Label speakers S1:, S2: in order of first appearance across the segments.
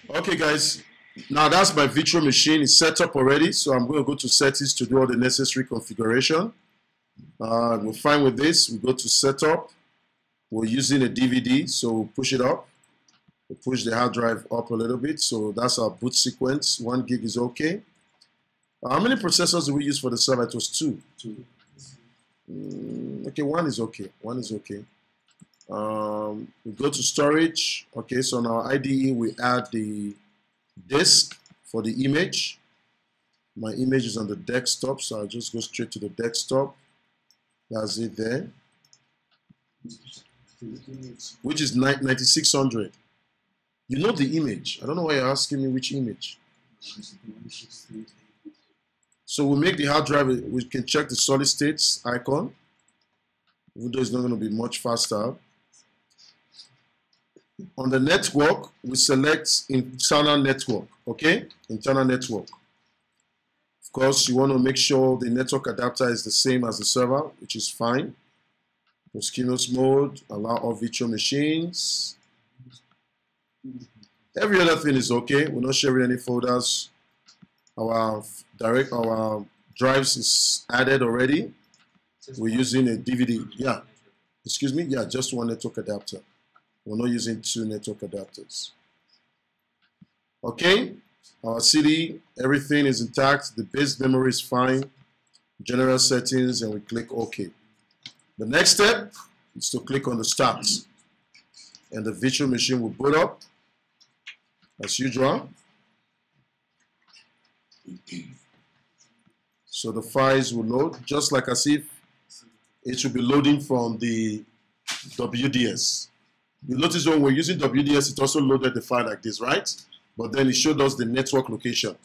S1: Okay, guys. Now that's my virtual machine. It's set up already, so I'm going to go to settings to do all the necessary configuration. We're fine with this. We go to setup. We're using a DVD, so we'll push it up. We'll push the hard drive up a little bit. So that's our boot sequence. 1 gig is okay. How many processors do we use for the server? It was 2. Okay, 1 is okay. 1 is okay. We go to storage. Okay, so on our IDE we add the disk for the image. My image is on the desktop, so I'll just go straight to the desktop. That's it there, which is 9600. You know the image. I don't know why you're asking me which image. So we'll make the hard drive. We can check the solid states icon, even though it's not going to be much faster. On the network, we select internal network, okay? Internal network. Of course, you want to make sure the network adapter is the same as the server, which is fine. Mosquitoes mode, allow all virtual machines. Every other thing is okay. We're not sharing any folders. Our drives is added already. We're using a DVD. Yeah, excuse me. Yeah, just one network adapter. We're not using 2 network adapters. Okay, our CD, everything is intact. The base memory is fine. General settings, and we click OK. The next step is to click on the start, and the virtual machine will boot up as usual. So the files will load just like as if it should be loading from the WDS. You notice when we're using WDS, it also loaded the file like this, right? But then it showed us the network location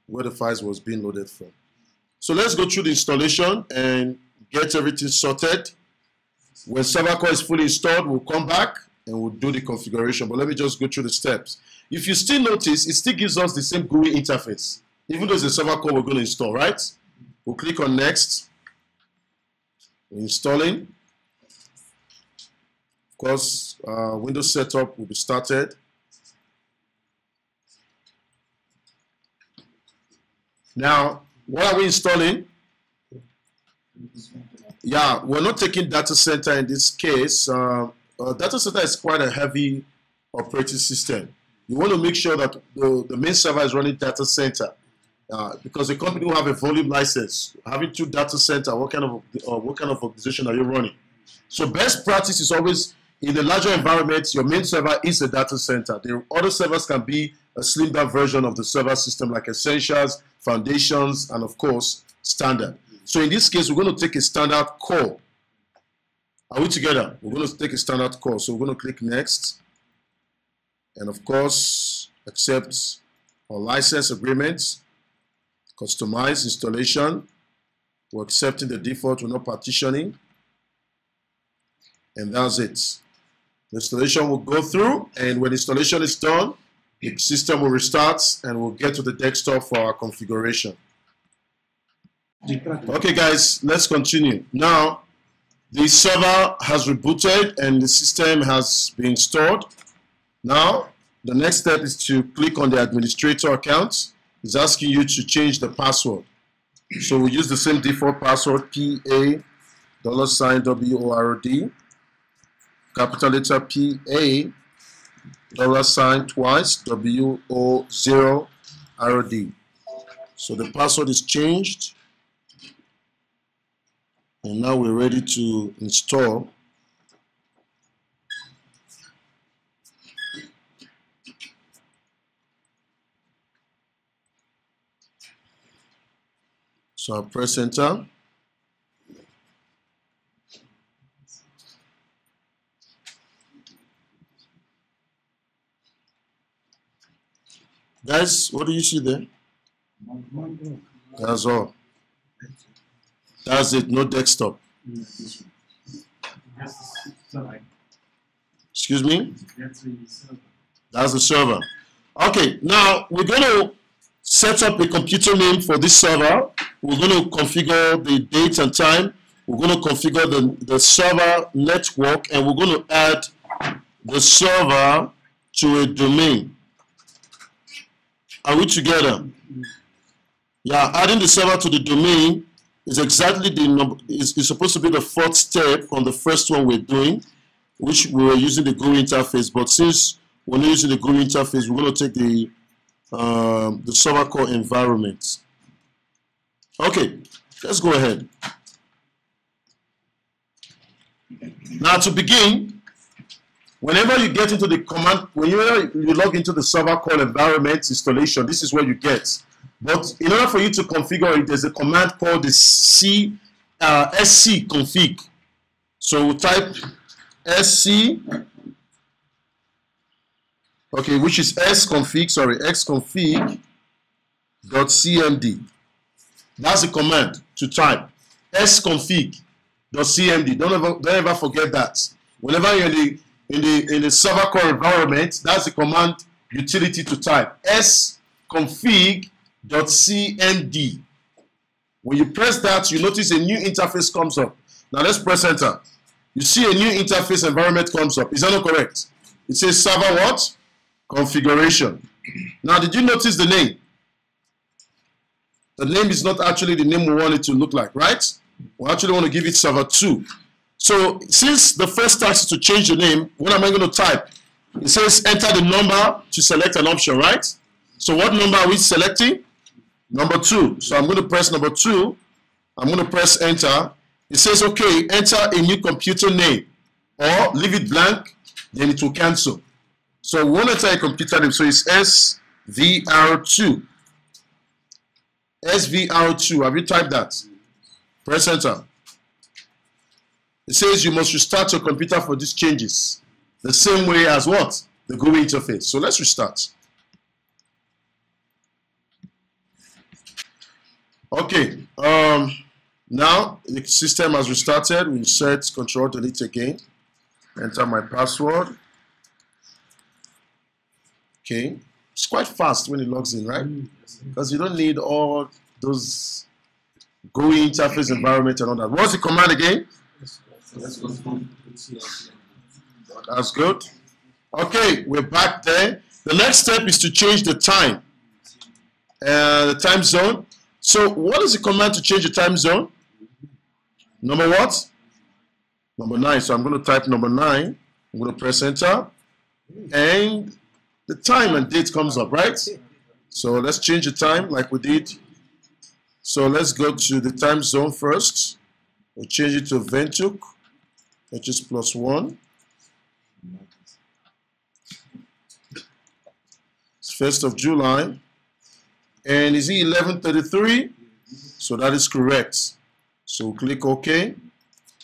S1: where the files was being loaded from. So let's go through the installation and get everything sorted. When server core is fully installed, we'll come back and we'll do the configuration. But let me just go through the steps. If you still notice, it still gives us the same GUI interface, even though it's a server core we're going to install, right? We'll click on next. We're installing. Of course, Windows setup will be started. Now, what are we installing? Yeah, we're not taking data center in this case. Data center is quite a heavy operating system. You want to make sure that the main server is running data center because the company will have a volume license. Having 2 data center, what kind of organization are you running? So best practice is always, in the larger environment, your main server is a data center. The other servers can be a slimmed down version of the server system like Essentials, Foundations, and of course, Standard. So in this case, we're going to take a standard core. Are we together? We're going to take a standard core. So we're going to click Next. And of course, accept our license agreements. Customize installation. We're accepting the default, we're not partitioning. And that's it. The installation will go through, and when installation is done, the system will restart and we'll get to the desktop for our configuration. Okay guys, let's continue. Now, the server has rebooted and the system has been installed. Now, the next step is to click on the administrator account. It's asking you to change the password. So we'll use the same default password, PA $WORD, capital letter PA $ twice WO0RD. So the password is changed. And now we're ready to install. So I'll press enter. Guys, what do you see there? That's all. That's it, no desktop. Excuse me? That's the server. Okay, now we're going to set up a computer name for this server. We're going to configure the date and time. We're going to configure the server network, and we're going to add the server to a domain. Are we together? Yeah, adding the server to the domain is exactly the number. Is supposed to be the fourth step on the first one we're doing, which we were using the Go interface. But since we're not using the Go interface, we're going to take the server core environment. Okay, let's go ahead. Now to begin, whenever you get into the command, whenever you log into the server core environment installation, this is where you get. But in order for you to configure it, there's a command called the sc config. So we'll type sc, okay, which is xconfig.cmd. That's the command to type sconfig.cmd. Don't ever forget that. Whenever you're in the server core environment, that's the command utility to type sconfig.cmd. When you press that, you notice a new interface comes up. Now let's press enter. You see a new interface environment comes up. Is that not correct? It says server what? Configuration. Now did you notice the name? The name is not actually the name we want it to look like, right? We actually want to give it server 2. So since the first task is to change the name, what am I going to type? It says enter the number to select an option, right? So what number are we selecting? Number 2. So I'm going to press number 2. I'm going to press enter. It says, okay, enter a new computer name, or leave it blank, then it will cancel. So we want to enter a computer name. So it's SVR2. SVR2. Have you typed that? Press enter. It says you must restart your computer for these changes. The same way as what? The Go interface. So let's restart. Okay. Now the system has restarted. We set Control Delete again. Enter my password. Okay. It's quite fast when it logs in, right? Because you don't need all those Go interface environment and all that. What's the command again? That's good. Okay, we're back there. The next step is to change the time. The time zone. So what is the command to change the time zone? Number what? Number 9. So I'm going to type number 9. I'm going to press enter. And the time and date comes up, right? So let's change the time like we did. So let's go to the time zone first. We'll change it to Ventuk, which is +1. It's 1st of July. And is it 11:33? So that is correct. So we'll click OK.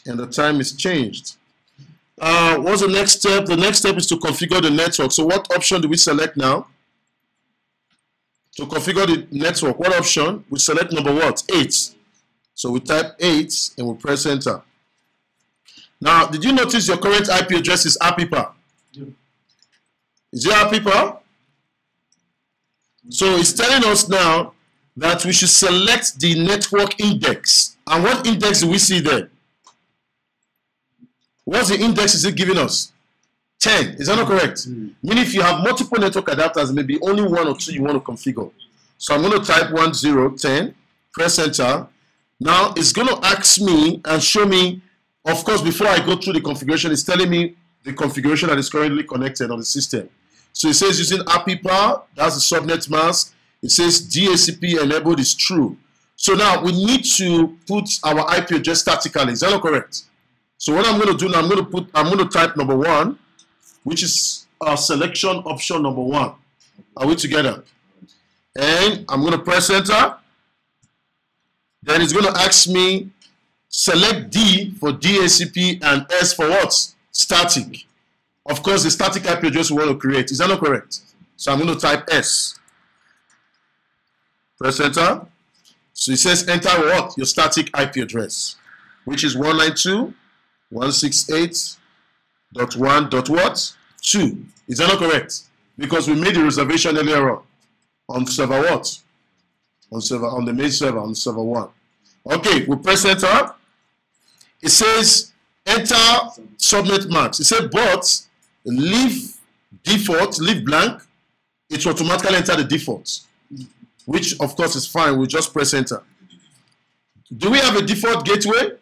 S1: And the time is changed. What's the next step? The next step is to configure the network. So what option do we select now? To configure the network, what option? We select number what? 8. So we type 8 and we press enter. Now, did you notice your current IP address is APIPA? Yeah. Is it APIPA? So it's telling us now that we should select the network index. And what index do we see there? What's the index is it giving us? 10. Is that not correct? Meaning if you have multiple network adapters, maybe only 1 or 2 you want to configure. So I'm going to type 1010, press enter. Now it's going to ask me and show me, of course, before I go through the configuration, it's telling me the configuration that is currently connected on the system. So it says using APIPA, that's the subnet mask. It says DHCP enabled is true. So now we need to put our IP address statically. Is that not correct? So what I'm going to do now, I'm going to type number 1, which is our selection option number 1. Are we together? And I'm going to press enter. Then it's going to ask me select D for DHCP and S for what? Static. Of course, the static IP address we want to create. Is that not correct? So I'm going to type S. Press enter. So it says enter what? Your static IP address, which is 192.168.1.what? 2. Is that not correct? Because we made the reservation earlier on server what? On the main server, on server 1. Okay, we press enter. It says enter subnet mask. It says but leave default, leave blank. It will automatically enter the default. which of course is fine. We'll just press enter. Do we have a default gateway?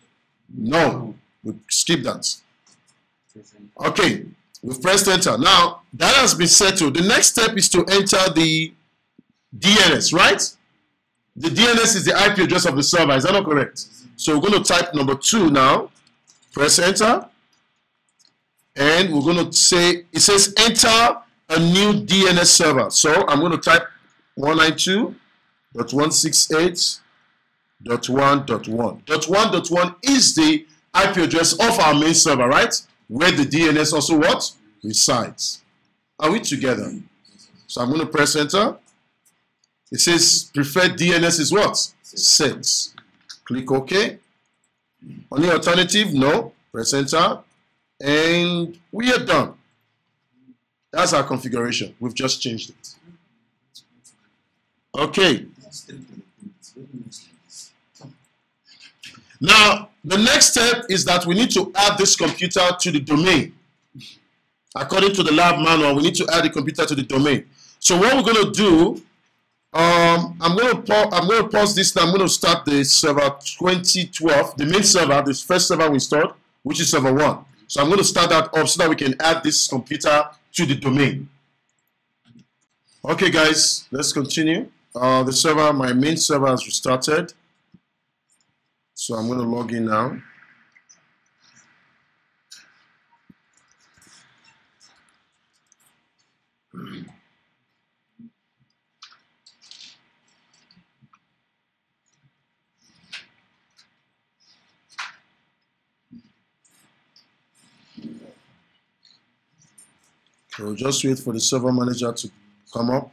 S1: No. We'll skip that. Okay, we've pressed enter. Now, that has been settled. The next step is to enter the DNS, right? The DNS is the IP address of the server. Is that not correct? So we're going to type number 2 now. Press enter. And we're going to say, it says enter a new DNS server. So I'm going to type 192.168.1.1. .1.1 is the IP address of our main server, right? Where the DNS also what? Resides. Are we together? So I'm going to press enter. It says preferred DNS is what? Set. Click OK. Any alternative? No. Press enter. And we are done. That's our configuration. We've just changed it. Okay. Now, the next step is that we need to add this computer to the domain. According to the lab manual, we need to add the computer to the domain. So what we're going to do, I'm going to pause this now. I'm going to start the server 2012, the main server, the first server we installed, which is server 1. So I'm going to start that up so that we can add this computer to the domain. Okay, guys, let's continue. The server, my main server has restarted. So I'm going to log in now. So we'll just wait for the server manager to come up.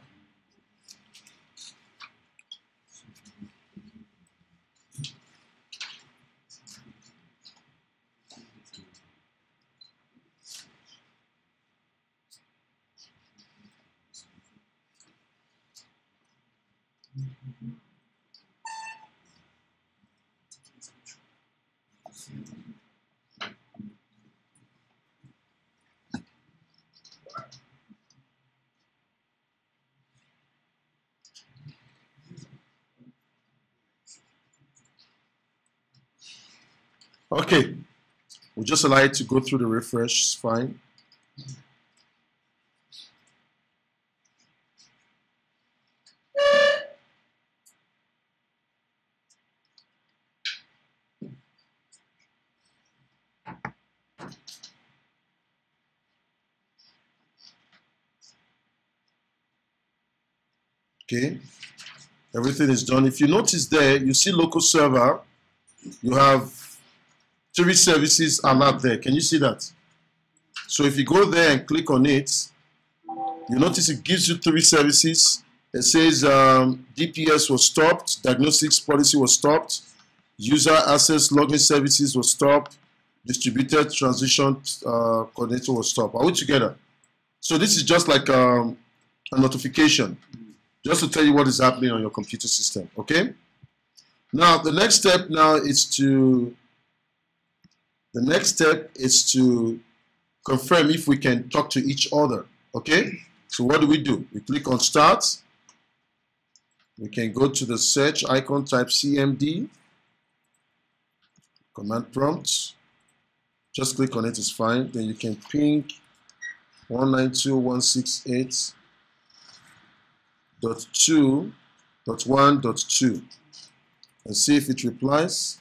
S1: Okay, we'll just allow it to go through the refresh, it's fine. Okay, everything is done. If you notice there, you see local server, you have 3 services are not there. Can you see that? So if you go there and click on it, you notice it gives you 3 services. It says DPS was stopped, diagnostics policy was stopped, user access login services was stopped, distributed transition coordinator was stopped. Are we together? So this is just like a notification, just to tell you what is happening on your computer system. Okay. Now the next step is to confirm if we can talk to each other. Okay. So what do? We click on start. We can go to the search icon, type CMD, command prompt. Just click on it, it's fine. Then you can ping 192.168.2.1.2 and see if it replies.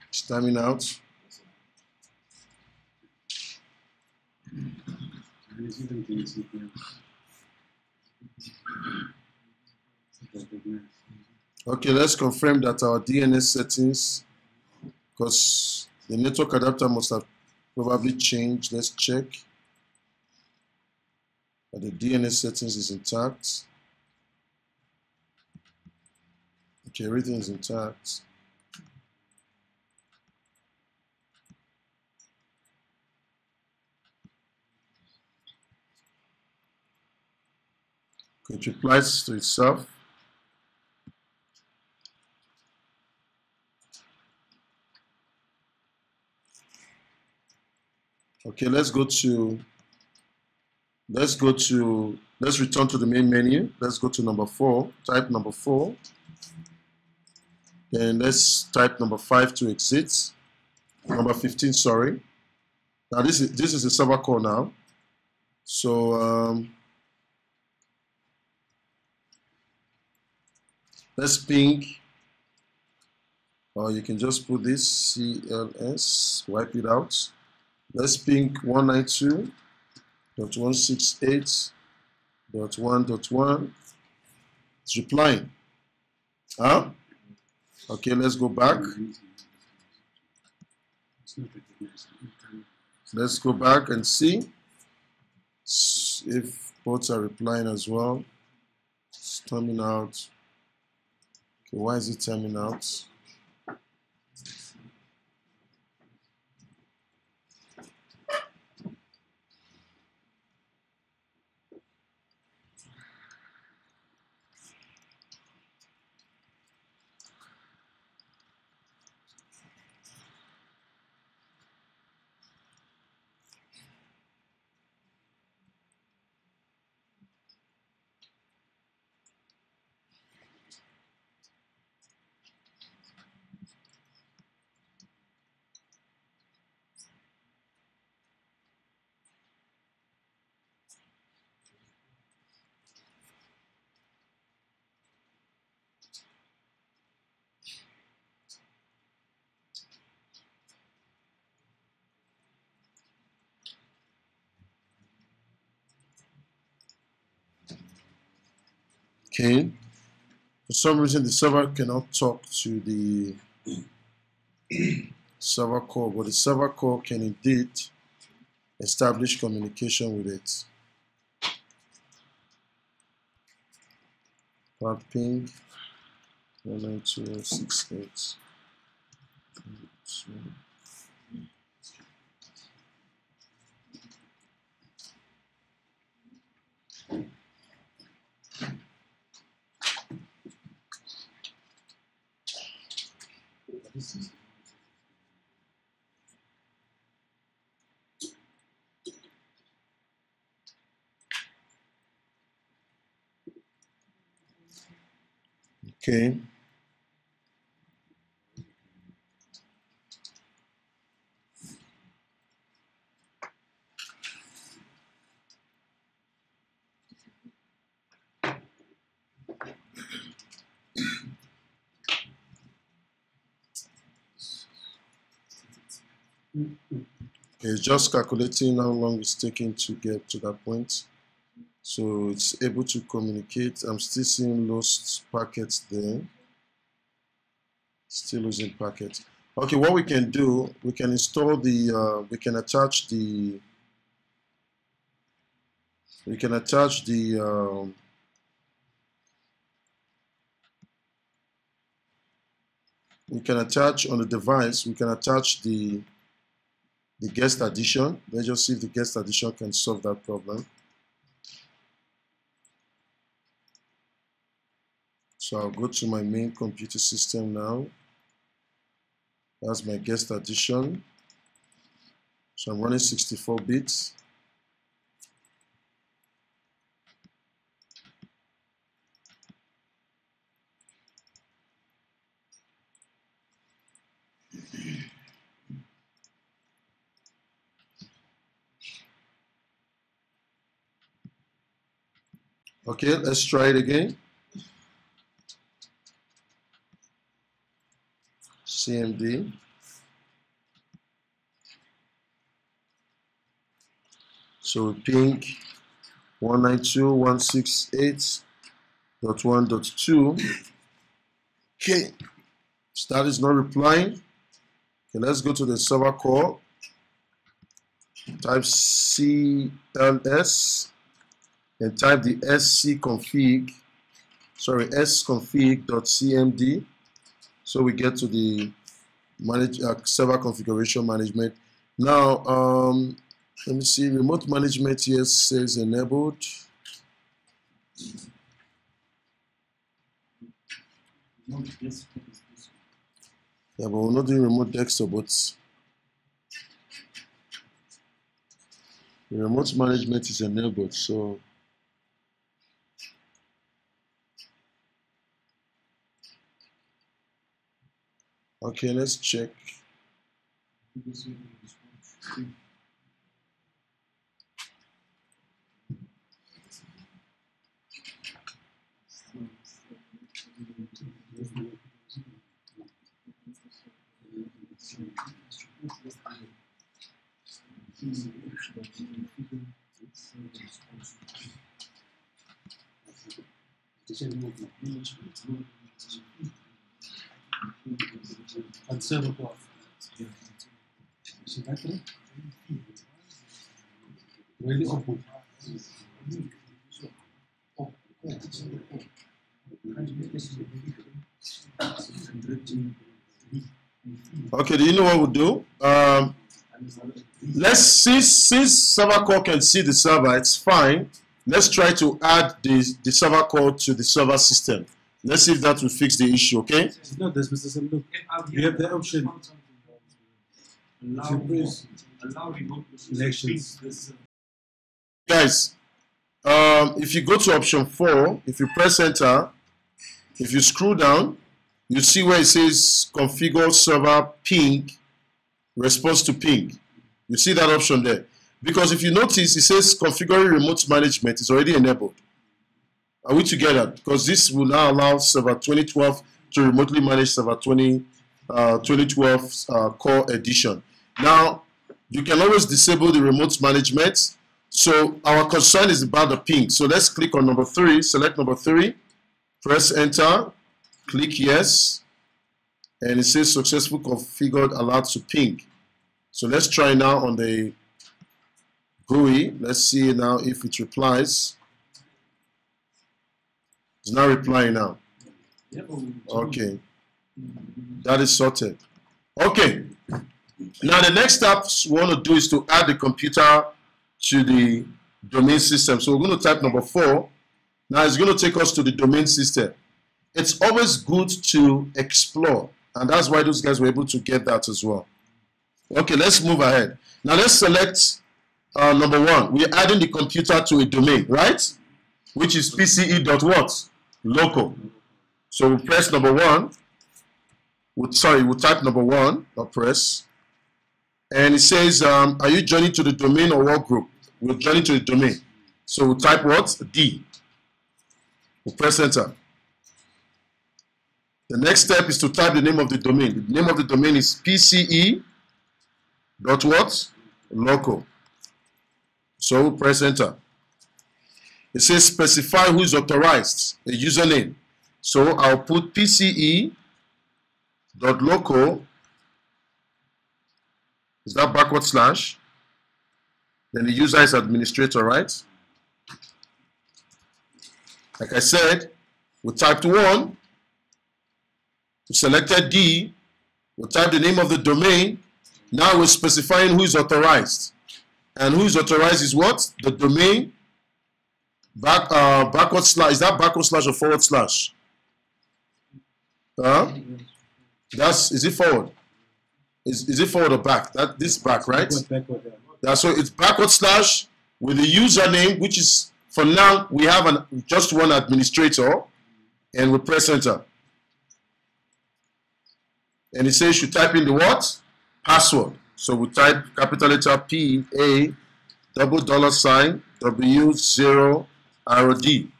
S1: It's timing out. Okay, let's confirm that our DNS settings, because the network adapter must have probably changed. Let's check that the DNS settings is intact. Okay, everything is intact. It replies to itself. Okay, let's return to the main menu. Let's go to number 4, type number 4. Then let's type number 5 to exit. Number 15, sorry. Now this is a server core now. So let's ping, or you can just put this CLS, wipe it out. Let's ping 192.168.1.1. It's replying. Huh? Okay, let's go back. Let's go back and see if bots are replying as well. It's timing out. Okay, why is it timing out? Okay. For some reason, the server cannot talk to the server core, but the server core can indeed establish communication with it. Ping 192.168. Okay. It's just calculating how long it's taking to get to that point. So it's able to communicate. I'm still seeing lost packets there. Still losing packets. Okay, what we can do, we can install the, we can attach the we can attach on the device, we can attach the guest addition. Let's just see if the guest addition can solve that problem. So I'll go to my main computer system now. That's my guest addition. So I'm running 64 bits. Okay, let's try it again. CMD. So we ping 192.168.1.2. Okay, so that is not replying. Okay, let's go to the server core. Type CLS and type the sconfig.cmd. So we get to the server configuration management. Now, let me see, remote management here says enabled. Yeah, but we're not doing remote desktop, but Remote management is enabled, so okay, let's check. Okay, do you know what we'll do? Let's since server core can see the server, it's fine. Let's try to add the server core to the server system. Let's see if that will fix the issue, okay?
S2: No, there's Mr. Sam. Look, you have the option. Allow remote elections.
S1: Guys, if you go to option 4, if you press enter, if you scroll down, you see where it says configure server ping, response to ping. You see that option there. Because if you notice, it says configuring remote management is already enabled. Are we together? Because this will now allow server 2012 to remotely manage server 2012 core edition. Now, you can always disable the remote management. So our concern is about the ping. So let's click on number 3, select number 3, press enter, click yes, and it says successful configured allowed to ping. So let's try now on the GUI. Let's see now if it replies. It's not replying now. Okay, that is sorted. Okay, now the next step we want to do is to add the computer to the domain system. So we're going to type number 4. Now it's going to take us to the domain system. It's always good to explore, and that's why those guys were able to get that as well. Okay, let's move ahead. Now let's select number 1. We're adding the computer to a domain, right? Which is PCE.what? Local. So we'll press number 1. We'll type number 1, or press. And it says, are you joining to the domain or what group? We're joining to the domain. So we'll type what? D. We'll press enter. The next step is to type the name of the domain. The name of the domain is PCE.what? Local. So we'll press enter. It says specify who is authorized, a username. So I'll put PCE.local. Is that backward slash? Then the user is administrator, right? Like I said, we typed 1. We selected D. We typed the name of the domain. Now we're specifying who is authorized. And who is authorized is what? The domain backward slash. Is that backward slash or forward slash? Is it forward? Is it forward or back? This back, right?
S2: Backward, yeah.
S1: Yeah, so it's backward slash with the username, which is, for now, we have just one administrator, and we press enter. And it says you type in the what? Password. So we type capital letter P, A, $, W0, arrow D.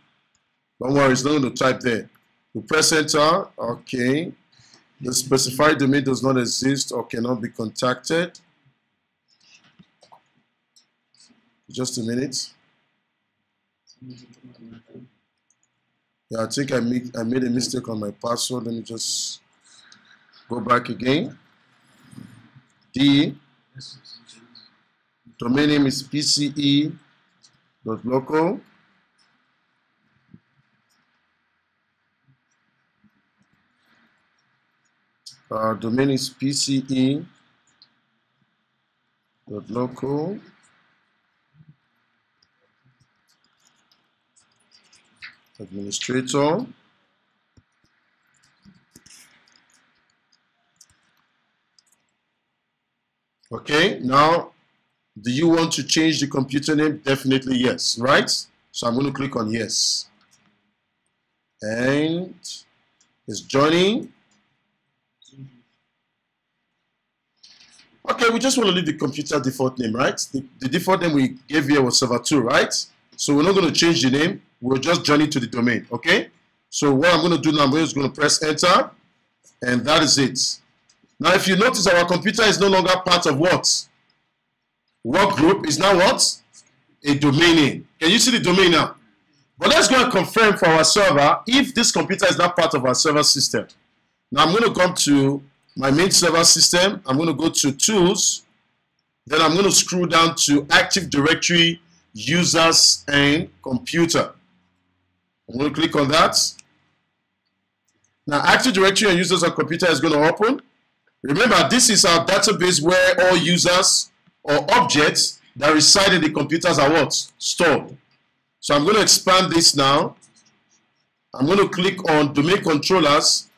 S1: Don't worry, it's not going to type there. We press enter. Okay. The specified domain does not exist or cannot be contacted. Just a minute. Yeah, I think I made a mistake on my password. Let me just go back again. D. Domain name is PCE.local. Domain is PCE.local. Administrator. Okay, now Do you want to change the computer name? Definitely yes, right? So I'm going to click on yes. And it's joining. Okay, we just want to leave the computer default name, right? The default name we gave here was server 2, right? So we're not going to change the name. We'll just join it to the domain, okay? So what I'm going to do now, I'm just going to press enter, and that is it. Now, if you notice, our computer is no longer part of what? Work group is now what? A domain name. Can you see the domain now? But let's go and confirm for our server if this computer is not part of our server system. Now, I'm going to come to my main server system. I'm going to go to Tools. Then I'm going to scroll down to Active Directory, Users, and Computer. I'm going to click on that. Now, Active Directory and Users and Computer is going to open. Remember, this is our database where all users or objects that reside in the computers are what? Stored. So I'm going to expand this now. I'm going to click on Domain Controllers.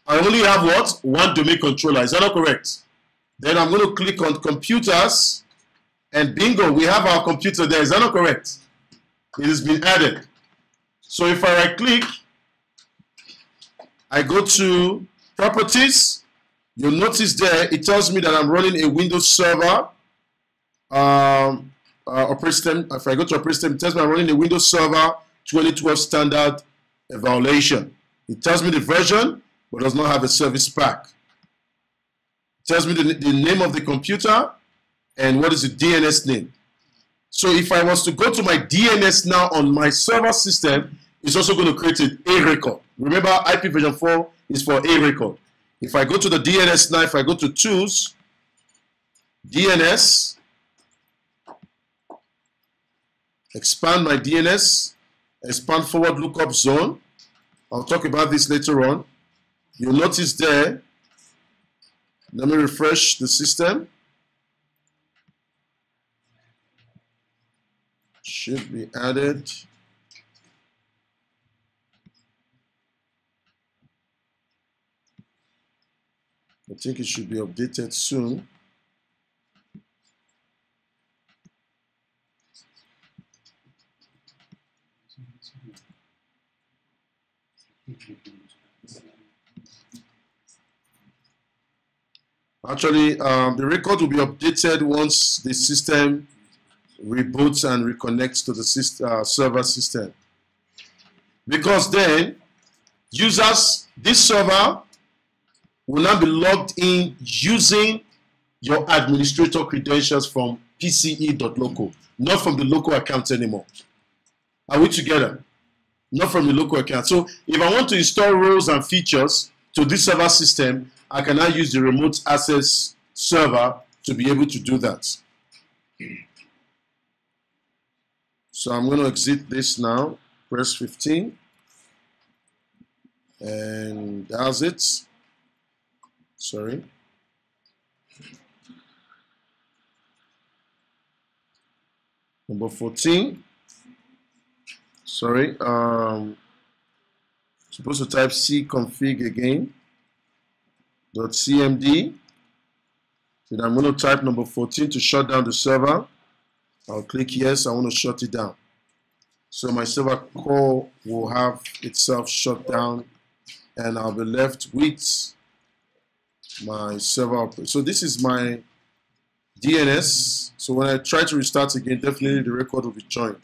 S1: I only have what? One domain controller. Is that not correct? Then I'm going to click on Computers. And bingo, we have our computer there. Is that not correct? It has been added. So if I right click, I go to Properties. You'll notice there, it tells me that I'm running a Windows Server operating system. If I go to operating system, it tells me I'm running a Windows Server 2012 standard evaluation. It tells me the version, but does not have a service pack. It tells me the name of the computer and what is the DNS name. So if I was to go to my DNS now on my server system, it's also going to create a record. Remember, IP version 4 is for a record. If I go to the DNS now, if I go to Tools, DNS, expand my DNS, expand forward lookup zone. I'll talk about this later on. You'll notice there, let me refresh the system. Should be added. I think it should be updated soon. Actually, the record will be updated once the system reboots and reconnects to the server system. Because then, users, this server will now be logged in using your administrator credentials from pce.local, not from the local account anymore. Are we together? Not from the local account. So if I want to install roles and features to this server system, I can now use the remote access server to be able to do that. So I'm going to exit this now, press 15, and that's it. Sorry. Number 14. Sorry. Supposed to type cconfig again. .cmd. Then I'm going to type number 14 to shut down the server. I'll click yes. I want to shut it down. So my server core will have itself shut down, and I'll be left with my server. So this is my DNS. So when I try to restart again, definitely the record will be joined.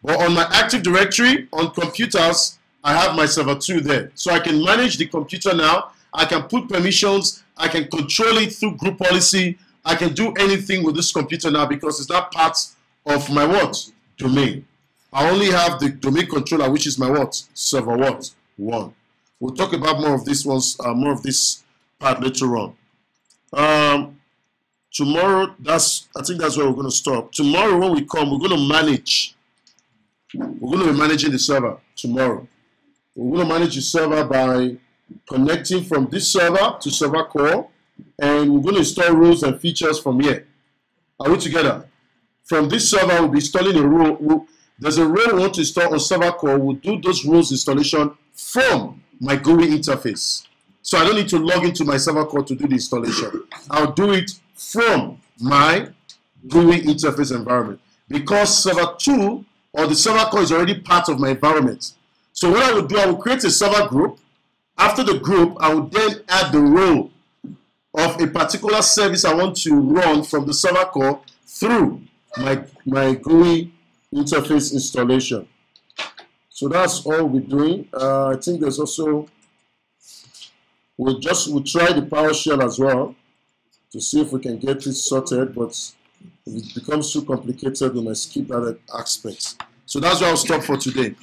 S1: But on my Active Directory, on computers, I have my server 2 there. So I can manage the computer now. I can put permissions. I can control it through group policy. I can do anything with this computer now because it's not part of my what? Domain. I only have the domain controller, which is my what? Server what? 1. We'll talk about more of this part later on. Tomorrow, I think that's where we're going to stop. Tomorrow when we come, we're going to manage. We're going to be managing the server tomorrow. We're going to manage the server by connecting from this server to server core, and we're going to install rules and features from here. Are we together? From this server, we'll be installing a rule. There's a rule we want to install on server core. We'll do those rules installation from my GUI interface. So I don't need to log into my server core to do the installation. I'll do it from my GUI interface environment, because server 2 or the server core is already part of my environment. So what I will do, I will create a server group. After the group, I will then add the role of a particular service I want to run from the server core through my GUI interface installation. So that's all we're doing. I think there's also, we'll try the PowerShell as well to see if we can get this sorted, but if it becomes too complicated, we might skip that aspect. So that's where I'll stop for today.